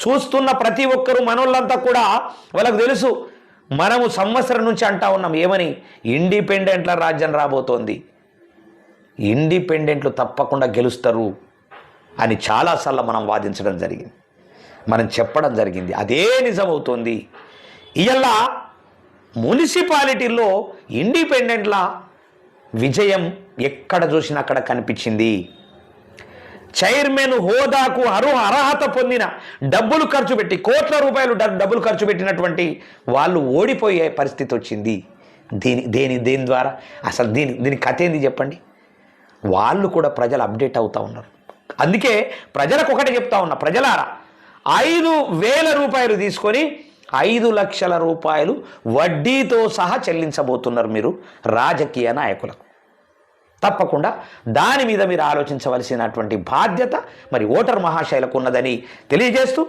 చూస్తున్న ప్రతి ఒక్కరూ మనోళ్ళంతా కూడా వాళ్ళకు తెలుసు, మనము సంవత్సరం నుంచి అంటా ఉన్నాం ఏమని, ఇండిపెండెంట్ల రాజ్యం రాబోతోంది, ఇండిపెండెంట్లు తప్పకుండా గెలుస్తారు అని చాలాసార్లు మనం వాదించడం జరిగింది, మనం చెప్పడం జరిగింది. అదే నిజమవుతోంది. ఇవాళ మున్సిపాలిటీల్లో ఇండిపెండెంట్ల విజయం ఎక్కడ చూసినా అక్కడ కనిపించింది. చైర్మన్ హోదాకు అర్హత పొందిన, డబ్బులు ఖర్చు పెట్టి కోట్ల రూపాయలు డబ్బులు ఖర్చు పెట్టినటువంటి వాళ్ళు ఓడిపోయే పరిస్థితి వచ్చింది. దేని ద్వారా అసలు దీని కథ ఏంది చెప్పండి. వాళ్ళు కూడా ప్రజలు అప్డేట్ అవుతూ ఉన్నారు. అందుకే ప్రజలకు ఒకటి చెప్తా ఉన్నా, ప్రజలారా 5,000 రూపాయలు తీసుకొని 5 లక్షల రూపాయలు వడ్డీతో సహా చెల్లించబోతున్నారు మీరు రాజకీయ నాయకులకు. తప్పకుండా దాని మీద మీరు ఆలోచించవలసినటువంటి బాధ్యత మరి ఓటర్ మహాశైలకు ఉన్నదని తెలియజేస్తూ